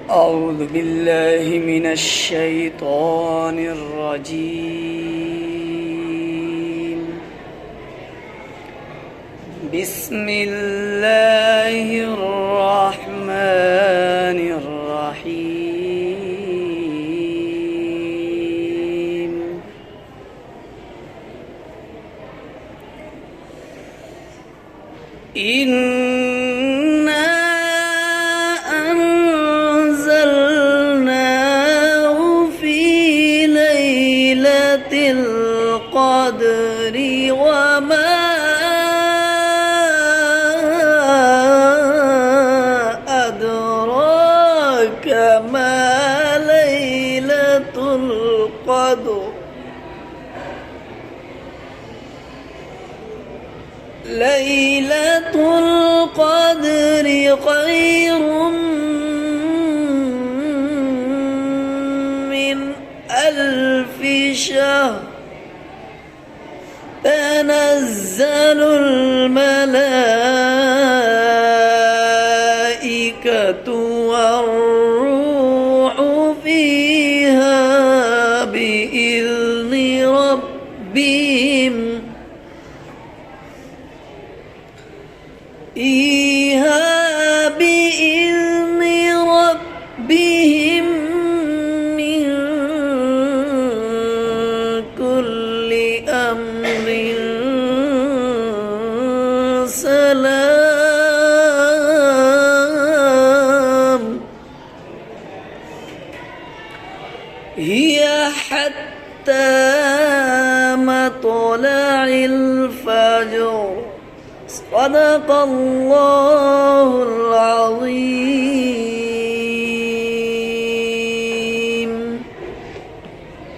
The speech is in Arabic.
أعوذ بالله من الشيطان الرجيم. بسم الله الرحمن الرحيم. إنا أنزلناه في ليلة القدر وما أدراك ما ليلة القدر. ليلة القدر خير من 1000 شهر. تنزل الملائكة والروح فيها بإذن ربهم من كل أمر سلام. هي حتى مطلع الفجر. صدق الله